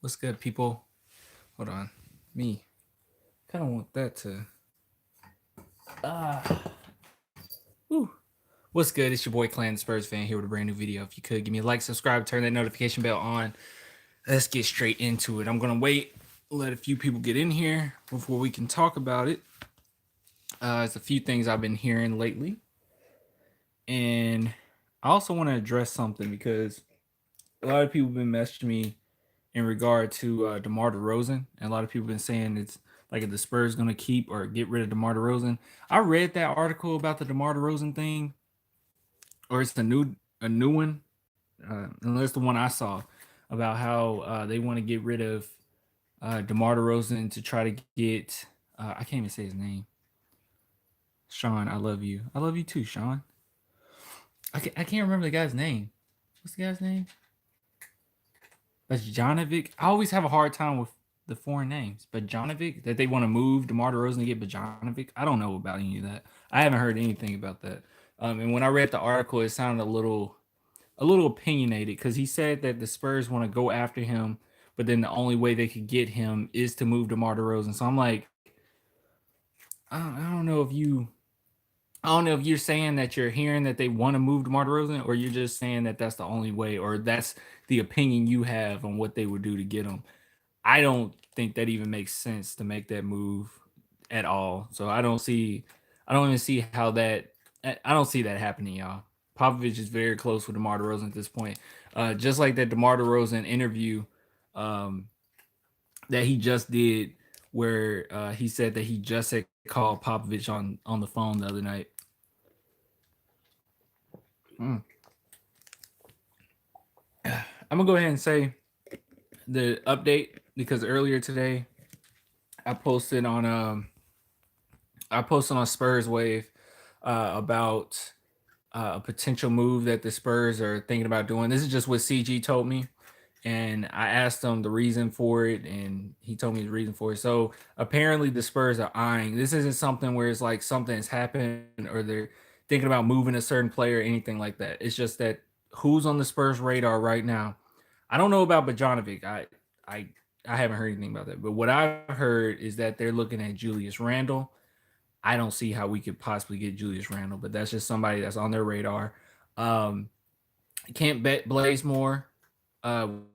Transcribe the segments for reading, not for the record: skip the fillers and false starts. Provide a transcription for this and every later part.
What's good, people? Hold on. Me. Kind of want that to. Whew. What's good? It's your boy Clan Spurs fan here with a brand new video. If you could give me a like, subscribe, turn that notification bell on. Let's get straight into it. I'm gonna wait, let a few people get in here before we can talk about it. There's a few things I've been hearing lately, and I also want to address something because a lot of people have been messaging me in regard to DeMar DeRozan, and a lot of people have been saying it's like if the Spurs going to keep or get rid of DeMar DeRozan. I read that article about the DeMar DeRozan thing, or it's a new one, unless the one I saw about how they want to get rid of DeMar DeRozan to try to get I can't even say his name. Sean, I love you. I love you too, Sean. I can't remember the guy's name. What's the guy's name? Bajanovic. I always have a hard time with the foreign names. Bajanovic, that they want to move DeMar DeRozan to get Bajanovic. I don't know about any of that. I haven't heard anything about that. And when I read the article, it sounded a little opinionated because he said that the Spurs want to go after him, but then the only way they could get him is to move DeMar DeRozan. So I'm like, I don't know if you're saying that you're hearing that they want to move DeMar DeRozan, or you're just saying that that's the only way, or that's the opinion you have on what they would do to get him. I don't think that even makes sense to make that move at all. So I don't even see how that, I don't see that happening, y'all. Popovich is very close with DeMar DeRozan at this point. Just like that DeMar DeRozan interview um, that he just did, where he said that he just had called Popovich on the phone the other night. Mm. I'm gonna go ahead and say the update because earlier today I posted on Spurs Wave about a potential move that the Spurs are thinking about doing. This is just what CG told me, and I asked him the reason for it, and he told me the reason for it. So apparently, the Spurs are eyeing. This isn't something where it's like something has happened or they're thinking about moving a certain player or anything like that. It's just that who's on the Spurs radar right now. I don't know about Bojanovic. I I haven't heard anything about that. But what I've heard is that they're looking at Julius Randle. I don't see how we could possibly get Julius Randle, but that's just somebody that's on their radar. Um, can't bet Blazemore,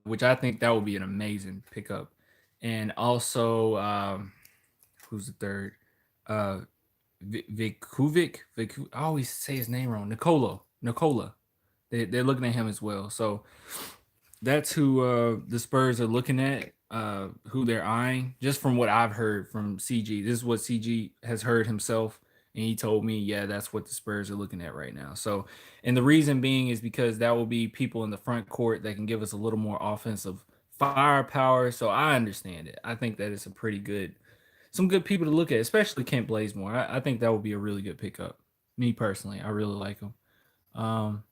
which I think that would be an amazing pickup. And also, who's the third? Uh, I always say his name wrong. Nicola. They're looking at him as well. So that's who the Spurs are looking at, who they're eyeing, just from what I've heard from CG. This is what CG has heard himself. And he told me, yeah, that's what the Spurs are looking at right now. So, and the reason being is because that will be people in the front court that can give us a little more offensive firepower. So I understand it. I think that it's a pretty good, some good people to look at, especially Kent Blazemore. I think that would be a really good pickup. Me personally, I really like him. Um,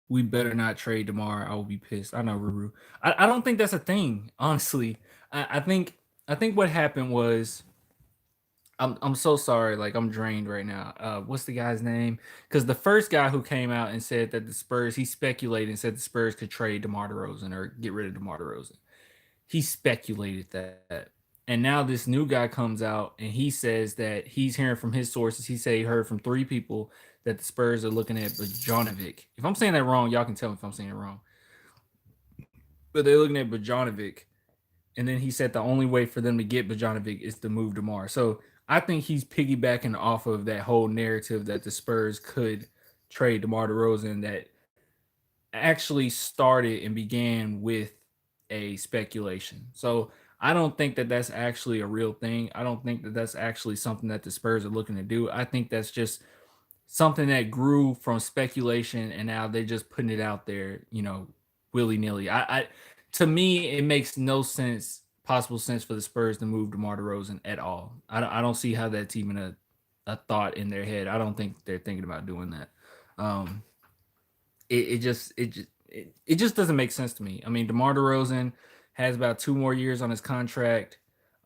we better not trade tomorrow. I will be pissed. I know, Ruru. I don't think that's a thing, honestly. I think what happened was I'm so sorry. Like I'm drained right now. What's the guy's name? Because the first guy who came out and said that the Spurs, he speculated and said the Spurs could trade DeMar DeRozan or get rid of DeMar DeRozan. He speculated that. And now this new guy comes out and he says that he's hearing from his sources. He say he heard from three people that the Spurs are looking at Bojanovic. If I'm saying that wrong, y'all can tell me if I'm saying it wrong. But they're looking at Bojanovic, and then he said the only way for them to get Bojanovic is to move DeMar. So I think he's piggybacking off of that whole narrative that the Spurs could trade DeMar DeRozan that actually started and began with a speculation. So I don't think that that's actually a real thing. I don't think that that's actually something that the Spurs are looking to do. I think that's just something that grew from speculation and now they're just putting it out there, willy nilly. To me, it makes no sense, possible sense for the Spurs to move DeMar DeRozan at all. I don't see how that's even a thought in their head. I don't think they're thinking about doing that. Um, it just doesn't make sense to me. I mean, DeMar DeRozan has about 2 more years on his contract.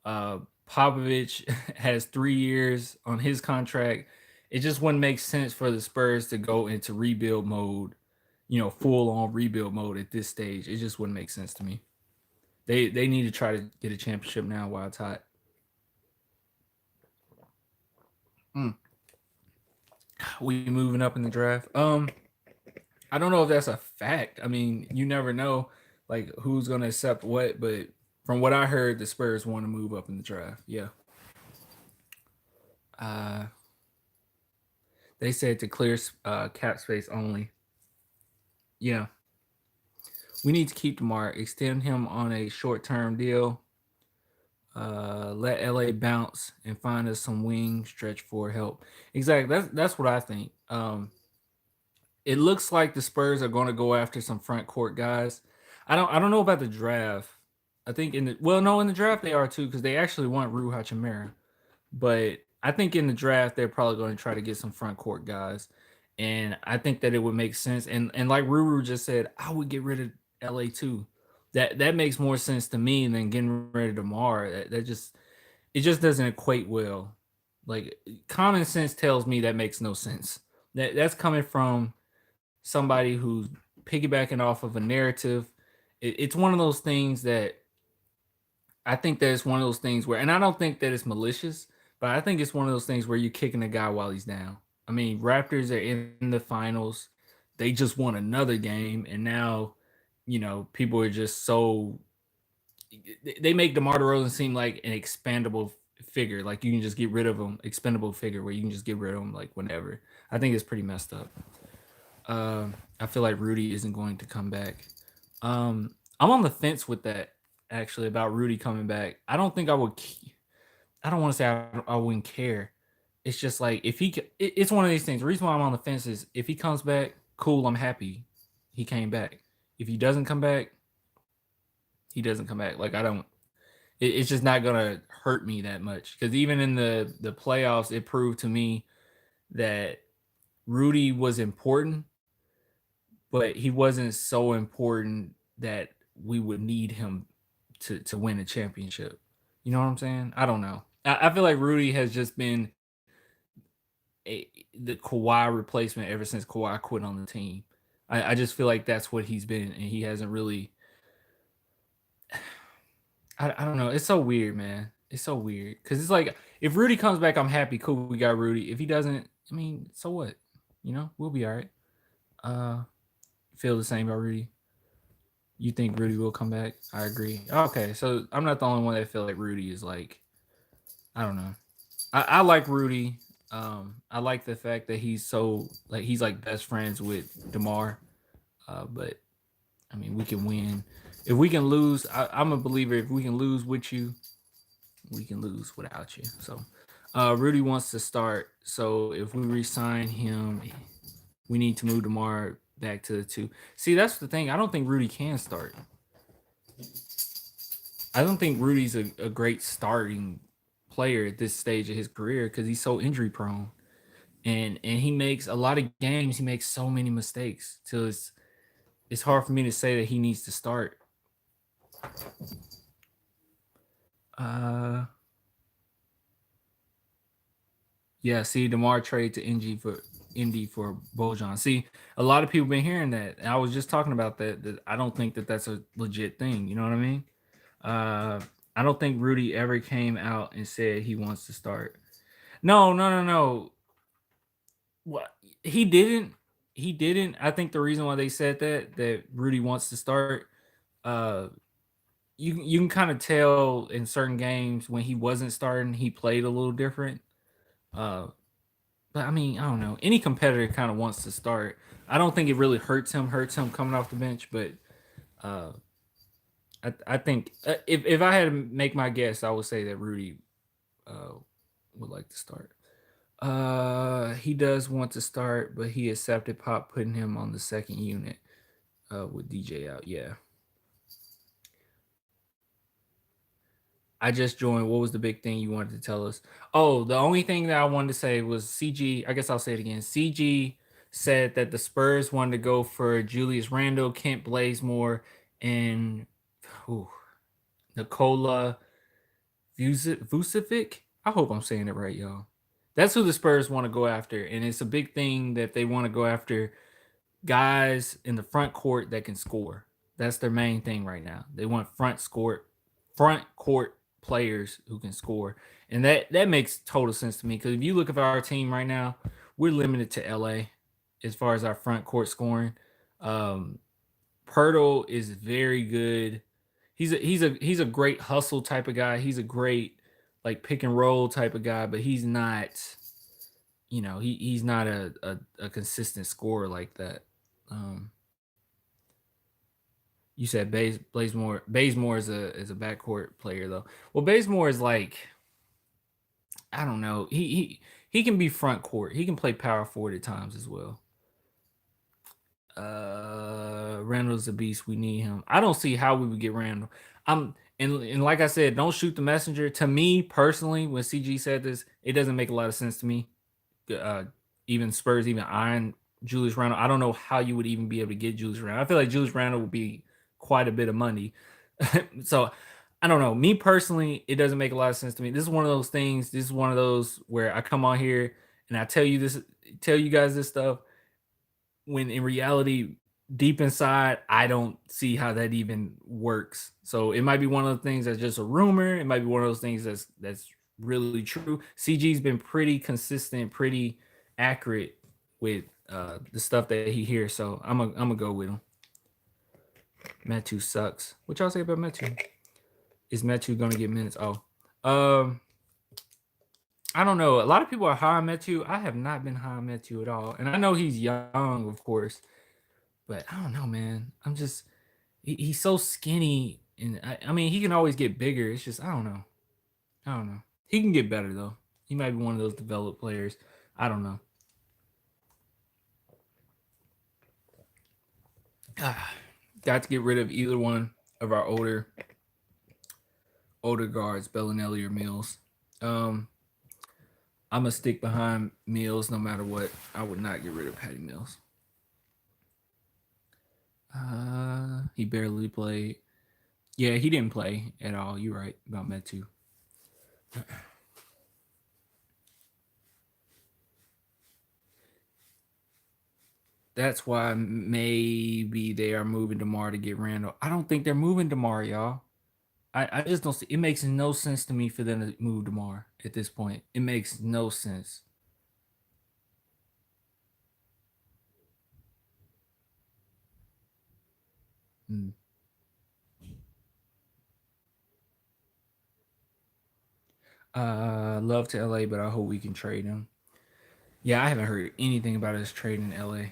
Popovich has 3 years on his contract. It just wouldn't make sense for the Spurs to go into rebuild mode, full on rebuild mode at this stage. It just wouldn't make sense to me. They need to try to get a championship now while it's hot. Mm. We moving up in the draft. I don't know if that's a fact. I mean, you never know, like who's gonna accept what. But from what I heard, the Spurs want to move up in the draft. Yeah. Uh, they said to clear cap space only. Yeah. We need to keep DeMar, extend him on a short term deal. Let LA bounce and find us some wing stretch for help. Exactly. That's what I think. It looks like the Spurs are going to go after some front court guys. I don't know about the draft. I think in the draft they are too because they actually want Rui Hachimura. But I think in the draft they're probably going to try to get some front court guys, and I think that it would make sense. And like Ruru just said, I would get rid of LA too. That makes more sense to me than getting rid of Demar. That just it just doesn't equate well. Like common sense tells me that makes no sense. That's coming from somebody who's piggybacking off of a narrative. It's one of those things that I think that it's one of those things where, and I don't think that it's malicious, but I think it's one of those things where you're kicking a guy while he's down. I mean, Raptors are in the finals. They just won another game, and now, people are just so they make DeMar DeRozan seem like an expandable figure. Like you can just get rid of him, expendable figure where you can just get rid of him like whenever. I think it's pretty messed up. I feel like Rudy isn't going to come back. I'm on the fence with that actually about Rudy coming back. I don't think I would. I don't want to say I wouldn't care. It's just like if it's one of these things. The reason why I'm on the fence is if he comes back, cool. I'm happy he came back. If he doesn't come back, he doesn't come back. Like I don't. It's just not gonna hurt me that much because even in the playoffs, it proved to me that Rudy was important, but he wasn't so important that we would need him to win a championship. You know what I'm saying? I don't know. I feel like Rudy has just been the Kawhi replacement ever since Kawhi quit on the team. I just feel like that's what he's been, and he hasn't really. I don't know. It's so weird, man. It's so weird because it's like if Rudy comes back, I'm happy. Cool, we got Rudy. If he doesn't, I mean, so what? We'll be all right. Uh, feel the same about Rudy. You think Rudy will come back? I agree. Okay, so I'm not the only one that feel like Rudy is like I don't know. I like Rudy. I like the fact that he's like best friends with DeMar. But I mean, we can win. If we can lose, I'm a believer. If we can lose with you, we can lose without you. So, Rudy wants to start. So if we resign him, we need to move DeMar back to the two. See, that's the thing. I don't think Rudy can start. I don't think Rudy's a great starting player at this stage of his career because he's so injury prone. And he makes a lot of games. He makes so many mistakes. So it's hard for me to say that he needs to start. Uh, yeah. See, Demar trade to Indy for Bojan. See, a lot of people been hearing that. And I was just talking about that. That I don't think that that's a legit thing. You know what I mean? Uh, I don't think Rudy ever came out and said he wants to start. No, no, no, no. What he didn't. He didn't. I think the reason why they said that Rudy wants to start, uh, you can kind of tell in certain games when he wasn't starting, he played a little different. Uh, but I mean, I don't know. Any competitor kind of wants to start. I don't think it really hurts him coming off the bench, but uh, I think if I had to make my guess, I would say that Rudy uh, would like to start. He does want to start, but he accepted Pop putting him on the second unit with DJ out. Yeah. I just joined. What was the big thing you wanted to tell us? Oh, the only thing that I wanted to say was CG. I guess I'll say it again. CG said that the Spurs wanted to go for Julius Randle, Kent Blazemore, and ooh, Nikola Vucevic. I hope I'm saying it right, y'all. That's who the Spurs want to go after, and it's a big thing that they want to go after guys in the front court that can score. That's their main thing right now. They want front court players who can score, and that makes total sense to me. Because if you look at our team right now, we're limited to LA as far as our front court scoring. Um, Pirtle is very good. He's a great hustle type of guy. He's a great like pick and roll type of guy, but he's not. He's not a consistent scorer like that. Um, you said Bazemore. Bazemore is a backcourt player though. Well, Bazemore is like I don't know. He can be front court. He can play power forward at times as well. Randall's a beast. We need him. I don't see how we would get Randall. And like I said, don't shoot the messenger. To me personally, when CG said this, it doesn't make a lot of sense to me. Uh, even Spurs, even eyeing Julius Randle. I don't know how you would even be able to get Julius Randle. I feel like Julius Randle would be quite a bit of money. So I don't know. Me personally, it doesn't make a lot of sense to me. This is one of those things. This is one of those where I come on here and I tell you guys this stuff, when in reality, deep inside, I don't see how that even works. So it might be one of the things that's just a rumor. It might be one of those things that's really true. CG's been pretty consistent, pretty accurate with the stuff that he hears. So I'm gonna go with him. Metu sucks. What y'all say about Metu? Is Metu gonna get minutes? Oh, um, I don't know. A lot of people are high on Metu. I have not been high on Metu at all, and I know he's young, of course. But I don't know, man. He's so skinny, and I mean he can always get bigger. It's just I don't know. I don't know. He can get better though. He might be one of those developed players. I don't know. Got to get rid of either one of our older guards, Bellinelli or Mills. Um, I'm gonna stick behind Mills no matter what. I would not get rid of Patty Mills. He barely played. Yeah, he didn't play at all. You're right about Metu. That's why maybe they are moving Demar to get Randall. I don't think they're moving Demar, y'all. I just don't see. It makes no sense to me for them to move Demar at this point. It makes no sense. Mm. Love to LA, but I hope we can trade him. Yeah, I haven't heard anything about us trading LA.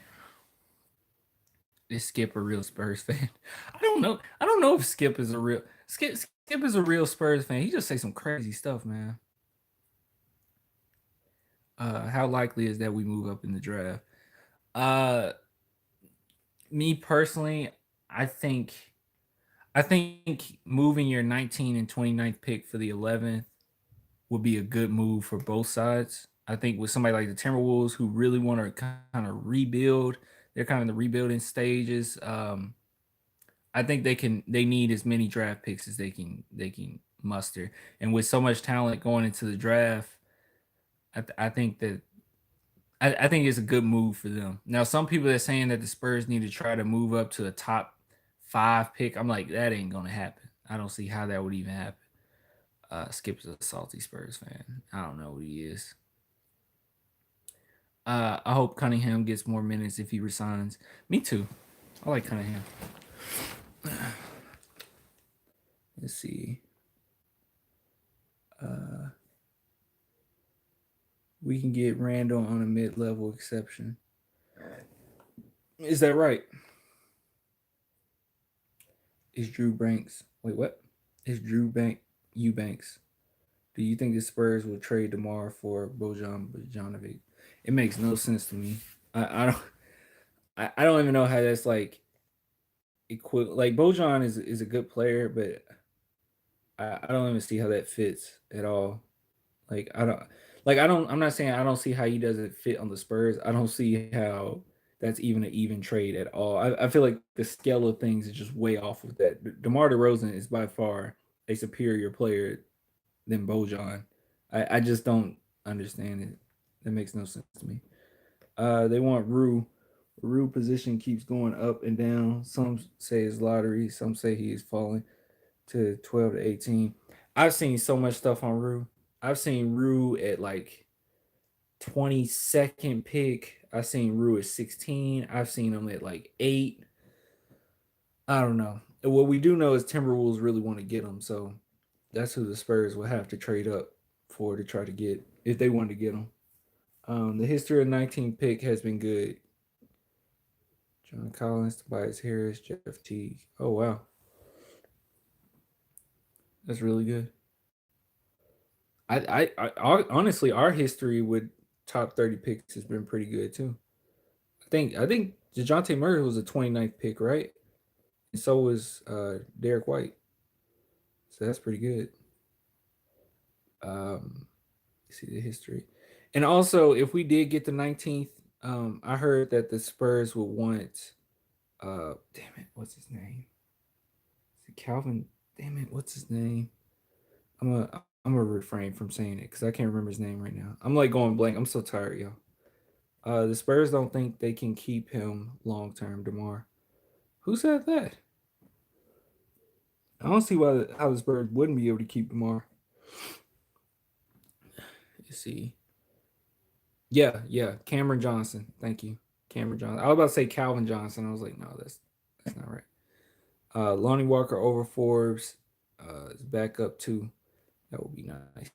Is Skip a real Spurs fan? I don't know. I don't know if Skip is a real Skip is a real Spurs fan. He just say some crazy stuff, man. How likely is that we move up in the draft? Uh, Me personally, I think I think moving your 19 and 29th pick for the 11th would be a good move for both sides. I think with somebody like the Timberwolves who really want to kind of rebuild, they're kind of in the rebuilding stages. I think they need as many draft picks as they can muster. And with so much talent going into the draft, I think that I think it's a good move for them. Now, some people are saying that the Spurs need to try to move up to a top 5 pick. I'm like, that ain't gonna happen. I don't see how that would even happen. Skip's a salty Spurs fan. I don't know what he is. I hope Cunningham gets more minutes if he resigns. Me too. I like Cunningham. Let's see. Uh, we can get Randall on a mid-level exception. Is that right? Is Drew Banks? Wait, what? Is Eubanks? Do you think the Spurs will trade tomorrow for Bojan Bojanovic? It makes no sense to me. I don't. I don't even know how that's like like Bojan is a good player, but I don't even see how that fits at all. Like I'm not saying I don't see how he doesn't fit on the Spurs. I don't see how that's even an even trade at all. I feel like the scale of things is just way off with that. DeMar DeRozan is by far a superior player than Bojan. I just don't understand it. That makes no sense to me. They want Rue. Rue position keeps going up and down. Some say it's lottery. Some say he is falling to 12 to 18. I've seen so much stuff on Rue. I've seen Rue at like 22nd pick. I've seen Rue at 16. I've seen him at like 8. I don't know. What we do know is Timberwolves really want to get him, so that's who the Spurs will have to trade up for to try to get if they want to get him. The history of 19th pick has been good. John Collins, Tobias Harris, Jeff Teague. Oh wow, that's really good. Honestly, our history with top 30 picks has been pretty good too. I think Dejounte Murray was a 29th pick, right? And so was Derek White. So that's pretty good. Um, see the history, and also if we did get the 19th, I heard that the Spurs would want. Damn it, what's his name? Is it Calvin? Damn it, what's his name? I'm gonna refrain from saying it because I can't remember his name right now. I'm like going blank. I'm so tired, y'all. The Spurs don't think they can keep him long term, Demar. Who said that? I don't see how the Spurs wouldn't be able to keep Demar. Let's see. Yeah, Cameron Johnson. Thank you, Cameron Johnson. I was about to say Calvin Johnson. I was like, no, that's not right. Lonnie Walker over Forbes is back up too. That would be nice.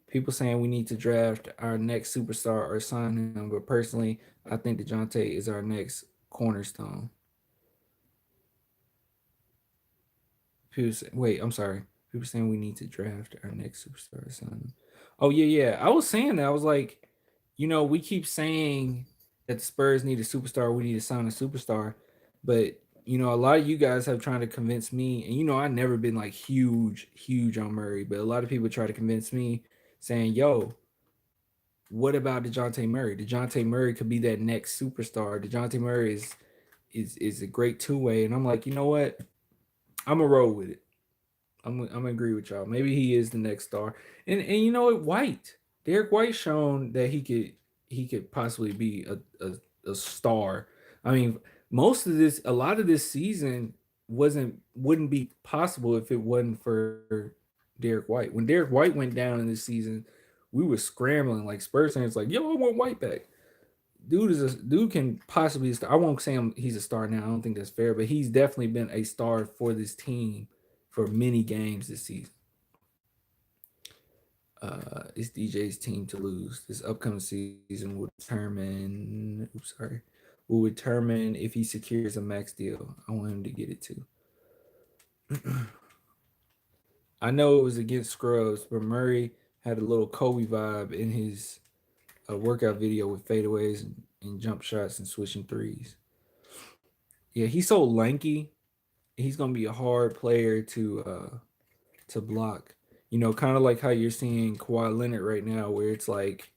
People saying we need to draft our next superstar or sign him, but personally, I think DeJounte is our next cornerstone. Wait, I'm sorry. People saying we need to draft our next superstar or sign him. Oh yeah. I was saying that. I was like, we keep saying that the Spurs need a superstar. We need to sign a superstar, but a lot of you guys have tried to convince me, and I never been like huge on Murray, but a lot of people try to convince me, saying, "Yo, what about DeJounte Murray? DeJounte Murray could be that next superstar. DeJounte Murray is a great two-way." And I'm like, you know what? I'm gonna roll with it. I'm gonna agree with y'all. Maybe he is the next star. And you know what? Derek White shown that he could possibly be a star. I mean, a lot of this season wouldn't be possible if it wasn't for Derek White. When Derek White went down in this season, we were scrambling like Spurs fans, like, yo, I want White back. Dude can possibly. I won't say he's a star now. I don't think that's fair, but he's definitely been a star for this team for many games this season. It's DJ's team to lose. This upcoming season will determine. Oops, sorry. Will determine if he secures a max deal. I want him to get it too. I know it was against Scrubs, but Murray had a little Kobe vibe in his workout video with fadeaways and jump shots and switching threes. Yeah, he's so lanky. He's gonna be a hard player to block. Kind of like how you're seeing Kawhi Leonard right now, where it's like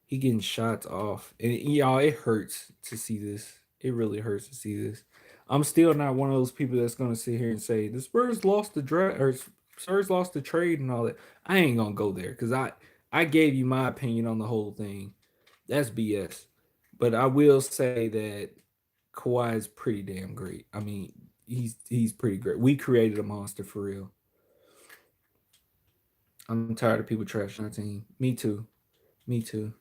he getting shots off, and y'all, it hurts to see this. It really hurts to see this. I'm still not one of those people that's gonna sit here and say the Spurs lost the draft or Spurs lost the trade and all that. I ain't gonna go there because I gave you my opinion on the whole thing. That's BS. But I will say that Kawhi is pretty damn great. I mean, he's pretty great. We created a monster for real. I'm tired of people trashing our team. Me too. Me too.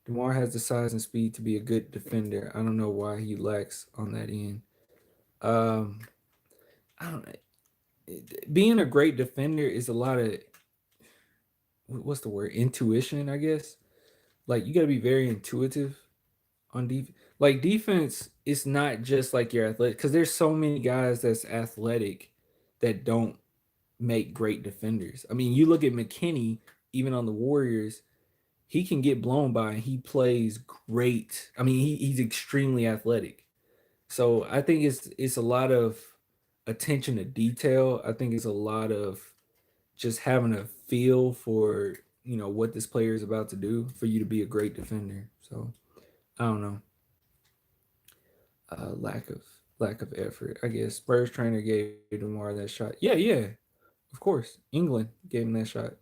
DeMar has the size and speed to be a good defender. I don't know why he lacks on that end. Um, I don't. Being a great defender is a lot of what's the word? Intuition, I guess. Like you got to be very intuitive on defense. Like defense, it's not just like you're athletic because there's so many guys that's athletic that don't make great defenders. I mean, you look at McKinney, even on the Warriors, he can get blown by and he plays great. I mean, he's extremely athletic. So I think it's a lot of attention to detail. I think it's a lot of just having a feel for what this player is about to do for you to be a great defender. So I don't know. Lack of effort. I guess Spurs trainer gave DeMar that shot. Yeah, of course. England gave him that shot.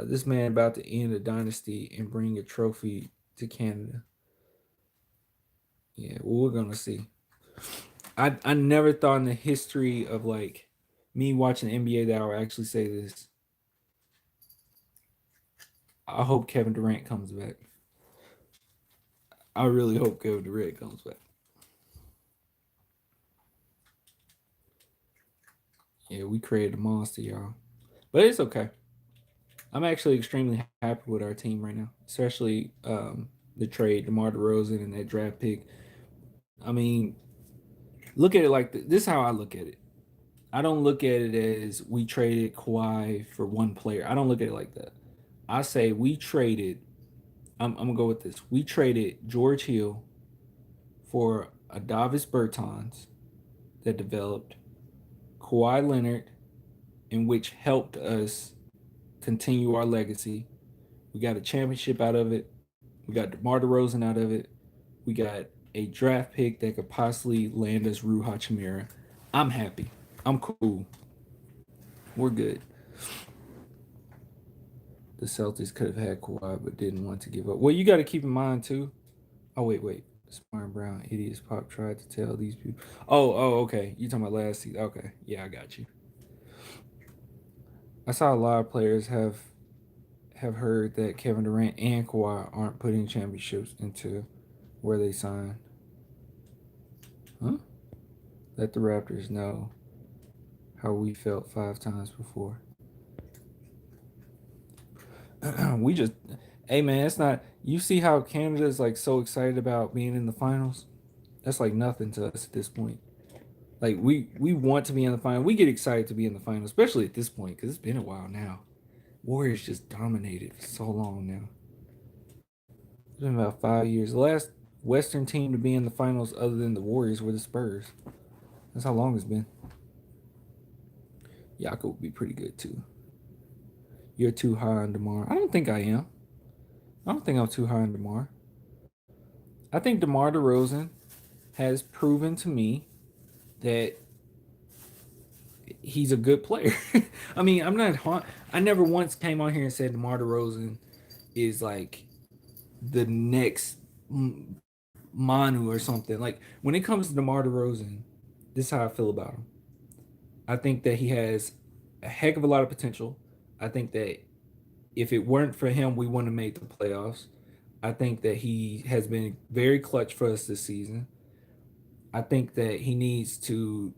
This man about to end a dynasty and bring a trophy to Canada. Yeah, well, we're gonna see. I never thought in the history of like me watching the NBA that I would actually say this. I hope Kevin Durant comes back. I really hope Kevin Durant comes back. Yeah, we created a monster, y'all. But it's okay. I'm actually extremely happy with our team right now, especially the trade, DeMar DeRozan, and that draft pick. I mean, look at it like this is how I look at it. I don't look at it as we traded Kawhi for one player. I don't look at it like that. I say we traded. I'm gonna go with this. We traded George Hill for a Davis Bertans that developed, Kawhi Leonard, in which helped us continue our legacy. We got a championship out of it. We got DeMar DeRozan out of it. We got a draft pick that could possibly land us Rui Hachimura. I'm happy. I'm cool. We're good. The Celtics could have had Kawhi, but didn't want to give up. Well, you got to keep in mind too. Oh wait. Smart Brown idiots pop tried to tell these people. Okay. You talking about last season? Okay, yeah, I got you. I saw a lot of players have heard that Kevin Durant and Kawhi aren't putting championships into where they sign. Huh? Let the Raptors know how we felt 5 times before. We just, hey man, it's not. You see how Canada's like so excited about being in the finals? That's like nothing to us at this point. Like we want to be in the final. We get excited to be in the final, especially at this point because it's been a while now. Warriors just dominated for so long now. It's been about 5 years. The last Western team to be in the finals, other than the Warriors, were the Spurs. That's how long it's been. Yako would be pretty good too. You're too high on Demar. I don't think I am. I don't think I'm too high on Demar. I think DeMar DeRozan has proven to me that he's a good player. I mean, I'm not. I never once came on here and said DeMar DeRozan is like the next Manu or something. Like when it comes to DeMar DeRozan, this is how I feel about him. I think that he has a heck of a lot of potential. I think that if it weren't for him, we wouldn't have made the playoffs. I think that he has been very clutch for us this season. I think that he needs to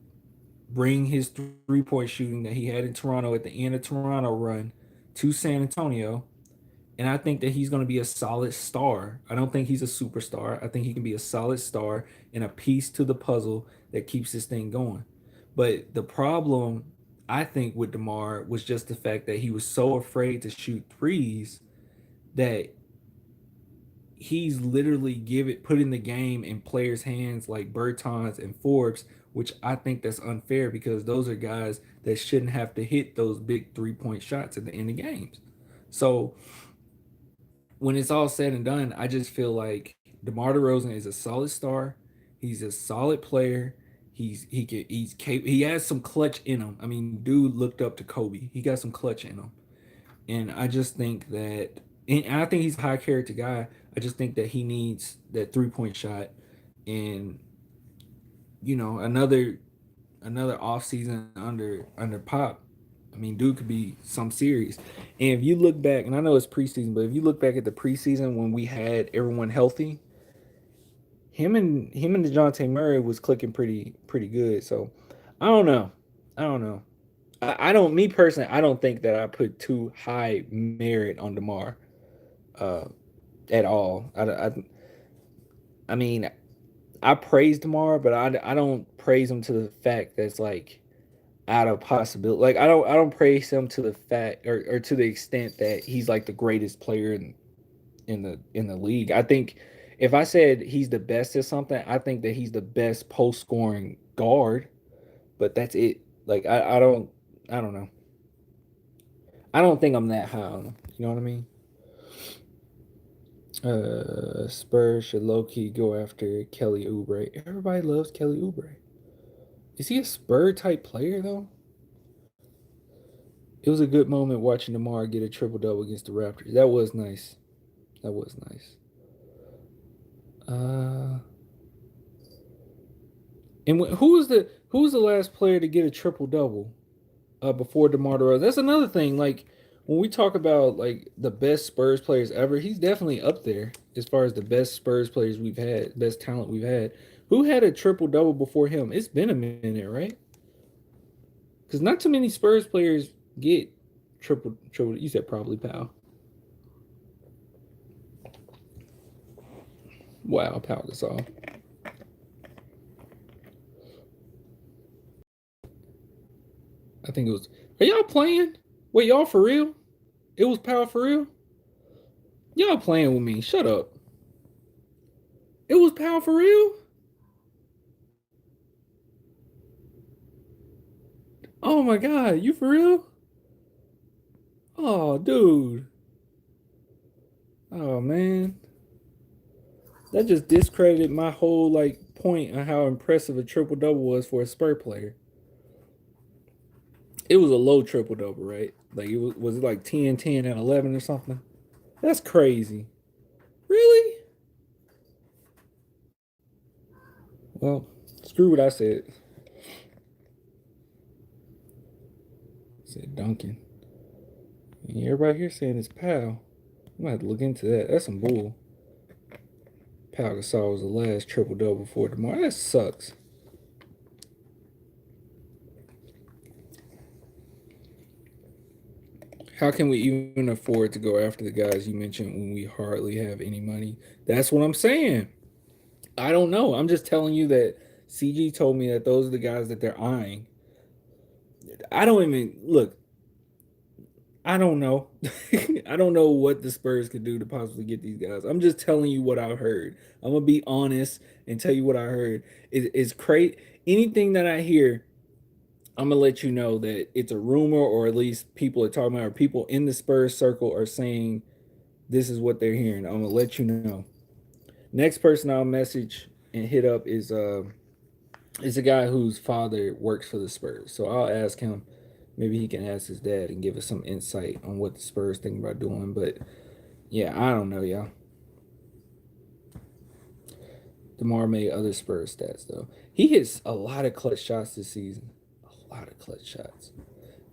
bring his 3 point shooting that he had in Toronto at the end of Toronto run to San Antonio. And I think that he's going to be a solid star. I don't think he's a superstar. I think he can be a solid star and a piece to the puzzle that keeps this thing going. But the problem, I think, with DeMar was just the fact that he was so afraid to shoot threes that he's literally putting the game in players' hands like Bertans and Forbes, which I think that's unfair because those are guys that shouldn't have to hit those big 3 point shots at the end of games. So when it's all said and done, I just feel like DeMar DeRozan is a solid star. He's a solid player. He has some clutch in him. I mean, dude looked up to Kobe. He got some clutch in him. And I just think that, and I think he's a high character guy. I just think that he needs that 3 point shot, and another off season under Pop. I mean, dude could be some series. And if you look back, and I know it's preseason, but if you look back at the preseason when we had everyone healthy, him and Dejounte Murray was clicking pretty good. So I don't know. I don't know. I don't. Me personally, I don't think that I put too high merit on Demar uh, at all. I mean, I praise Demar, but I don't praise him to the fact that's like out of possibility. Like I don't praise him to the fact or to the extent that he's like the greatest player in the league. I think if I said he's the best at something, I think that he's the best post scoring guard. But that's it. Like I don't know. I don't think I'm that high on him. You know what I mean? Spurs should low key go after Kelly Oubre. Everybody loves Kelly Oubre. Is he a Spur type player though? It was a good moment watching Demar get a triple double against the Raptors. That was nice. That was nice. Uh, And who was the last player to get a triple double before DeMar DeRozan? That's another thing. Like when we talk about like the best Spurs players ever, he's definitely up there as far as the best Spurs players we've had, best talent we've had. Who had a triple double before him? It's been a minute, right? Because not too many Spurs players get triple. You said probably Powell. Wow, Powell Gasol. I think it was. Are y'all playing? Wait, y'all for real? It was Powell for real? Y'all playing with me? Shut up. It was Powell for real? Oh my god, you for real? Oh, dude. Oh man, that just discredited my whole like point on how impressive a triple double was for a Spur player. It was a low triple double, right? Like was it like 10, 10, and 11 or something? That's crazy. Really? Well, screw what I said. I said Duncan. And everybody here saying it's Powell. I'm gonna have to look into that. That's some bull. Pau Gasol was the last triple double for tomorrow. That sucks. How can we even afford to go after the guys you mentioned when we hardly have any money? That's what I'm saying. I don't know. I'm just telling you that CG told me that those are the guys that they're eyeing. I don't even look. I don't know. I don't know what the Spurs could do to possibly get these guys. I'm just telling you what I've heard. I'm gonna be honest and tell you what I heard. It's crazy. Anything that I hear, I'm gonna let you know that it's a rumor, or at least people are talking about, or people in the Spurs circle are saying this is what they're hearing. I'm gonna let you know. Next person I'll message and hit up is a guy whose father works for the Spurs. So I'll ask him. Maybe he can ask his dad and give us some insight on what the Spurs think about doing. But yeah, I don't know, y'all. DeMar made other Spurs stats though. He hits a lot of clutch shots this season. A lot of clutch shots.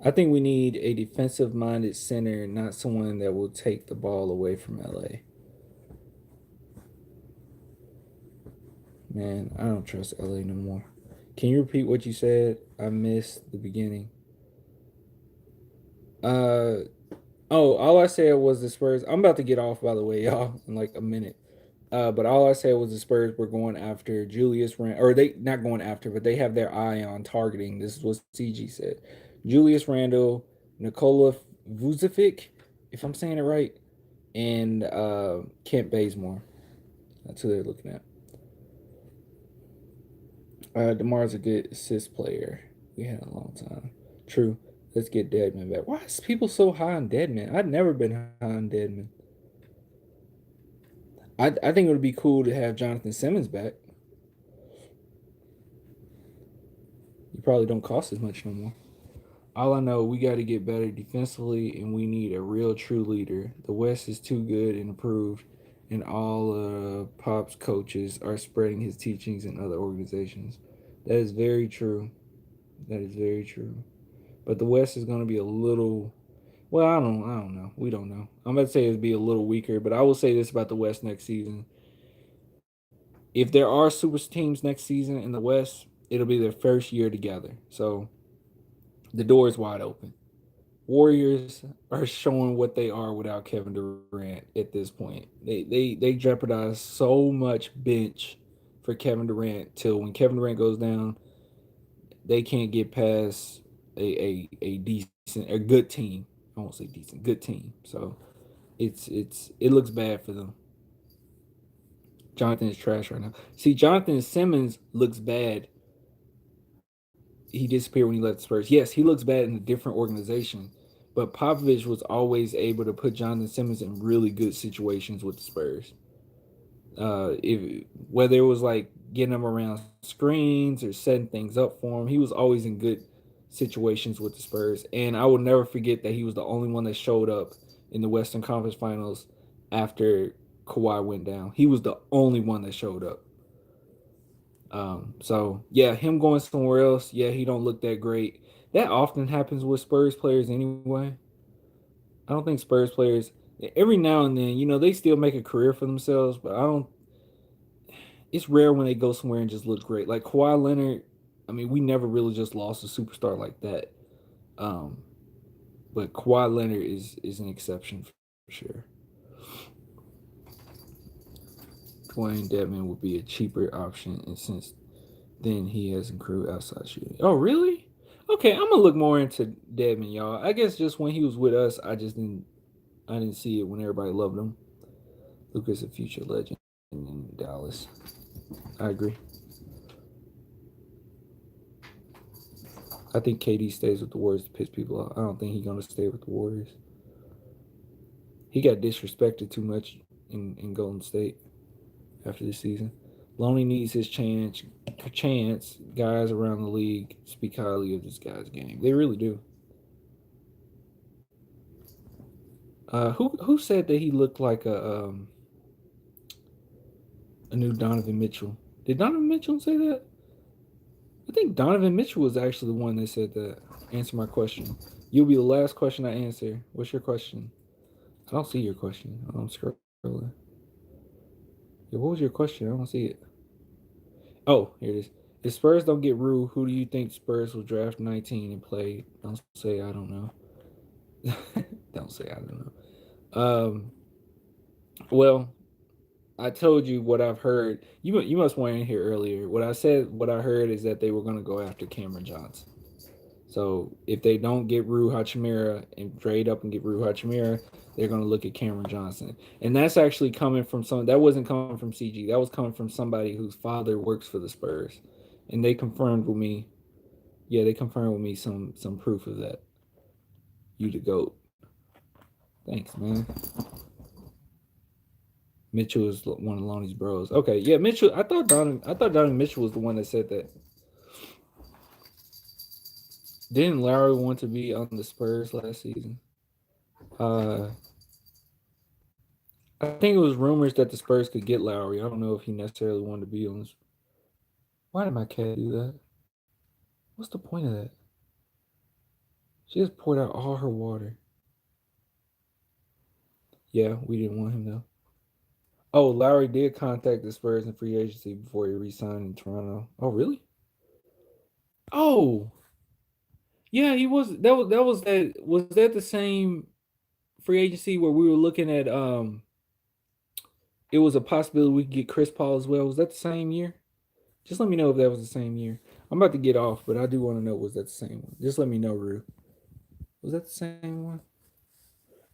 I think we need a defensive minded center, not someone that will take the ball away from LA. Man, I don't trust LA no more. Can you repeat what you said? I missed the beginning. Uh oh, all I said was the Spurs. I'm about to get off by the way, y'all, in like a minute. But all I said was the Spurs were going after Julius Rand, or they not going after, but they have their eye on targeting. This is what CG said. Julius Randle, Nikola Vucevic, if I'm saying it right, and Kent Bazemore. That's who they're looking at. DeMar's a good assist player. We had a long time. True. Let's get Deadman back. Why is people so high on Deadman? I've never been high on Deadman. I think it would be cool to have Jonathan Simmons back. He probably don't cost as much no more. All I know, we got to get better defensively, and we need a real true leader. The West is too good and improved, and all Pop's coaches are spreading his teachings in other organizations. That is very true. That is very true. But the West is going to be a little. Well, I don't know. We don't know. I'm about to say it'd be a little weaker, but I will say this about the West next season. If there are super teams next season in the West, it'll be their first year together. So the door is wide open. Warriors are showing what they are without Kevin Durant at this point. They jeopardize so much bench for Kevin Durant till when Kevin Durant goes down, they can't get past a decent a good team. I won't say decent, good team. So it looks bad for them. Jonathan is trash right now. See, Jonathan Simmons looks bad. He disappeared when he left the Spurs. Yes, he looks bad in a different organization, but Popovich was always able to put Jonathan Simmons in really good situations with the Spurs. If whether it was like getting him around screens or setting things up for him, he was always in good situations with the Spurs. And I will never forget that he was the only one that showed up in the Western Conference Finals after Kawhi went down. He was the only one that showed up. So yeah, him going somewhere else, yeah, he don't look that great. That often happens with Spurs players anyway. I don't think Spurs players every now and then, they still make a career for themselves, but I don't it's rare when they go somewhere and just look great. Like Kawhi Leonard, I mean, we never really just lost a superstar like that. Um, but Kawhi Leonard is an exception for sure. Dwayne Dedman would be a cheaper option, and since then he has improved outside shooting. Oh, really? Okay, I'm gonna look more into Dedman, y'all. I guess just when he was with us, I didn't see it when everybody loved him. Luka's a future legend in Dallas. I agree. I think KD stays with the Warriors to piss people off. I don't think he's gonna stay with the Warriors. He got disrespected too much in Golden State after this season. Loney needs his chance. Chance. Guys around the league speak highly of this guy's game. They really do. Who said that he looked like a new Donovan Mitchell? Did Donovan Mitchell say that? I think Donovan Mitchell was actually the one that said that. Answer my question. You'll be the last question I answer. What's your question? I don't see your question. I'm scrolling. Yeah, what was your question? I don't see it. Oh, here it is. If Spurs don't get Rue, who do you think Spurs will draft 19 and play? Don't say I don't know. Don't say I don't know. Well, I told you what I've heard. You must want to hear earlier. What I heard is that they were going to go after Cameron Johnson. So if they don't get Rue Hachimura and trade up and get Rue Hachimura, they're going to look at Cameron Johnson. And that's actually coming from that wasn't coming from CG. That was coming from somebody whose father works for the Spurs. And they confirmed with me. Yeah, they confirmed with me some proof of that. You the GOAT. Thanks, man. Mitchell is one of Lonnie's bros. Okay, yeah, Mitchell. I thought Donovan Mitchell was the one that said that. Didn't Lowry want to be on the Spurs last season? Uh, I think it was rumors that the Spurs could get Lowry. I don't know if he necessarily wanted to be on this. Why did my cat do that? What's the point of that? She just poured out all her water. Yeah, we didn't want him though. Oh, Lowry did contact the Spurs in free agency before he re-signed in Toronto. Oh, really? Oh, yeah, he was. That was that the same free agency where we were looking at it was a possibility we could get Chris Paul as well. Was that the same year? Just let me know if that was the same year. I'm about to get off, but I do want to know was that the same one. Just let me know, Rue. Was that the same one?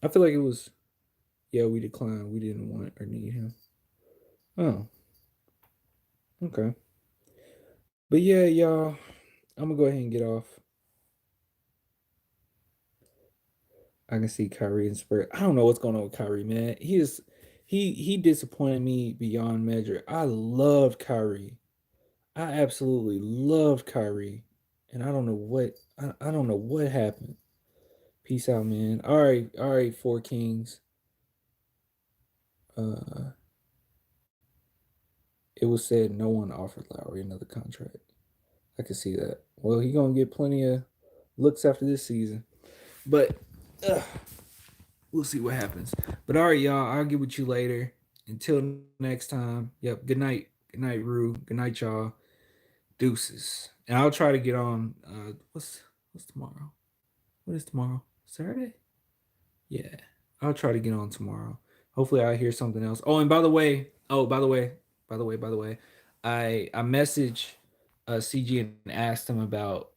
I feel like it was. Yeah, we declined. We didn't want or need him. Oh, okay. But yeah, y'all, I'm gonna go ahead and get off. I can see Kyrie and Spurs. I don't know what's going on with Kyrie, man. He disappointed me beyond measure. I loved Kyrie. I absolutely loved Kyrie, and I don't know what happened. Peace out, man. All right, Four Kings. Uh, it was said no one offered Lowry another contract. I can see that. Well, he gonna get plenty of looks after this season, but uh, we'll see what happens. But all right, y'all. I'll get with you later. Until next time. Yep. Good night. Good night, Rue. Good night, y'all. Deuces. And I'll try to get on. What's tomorrow? What is tomorrow? Saturday? Yeah. I'll try to get on tomorrow. Hopefully I hear something else. Oh, and by the way, I messaged CG and asked him about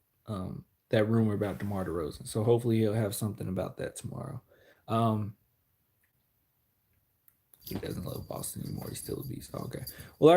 that rumor about DeMar DeRozan. So hopefully he'll have something about that tomorrow. Um, he doesn't love Boston anymore. He's still a beast. Okay. Well, all right.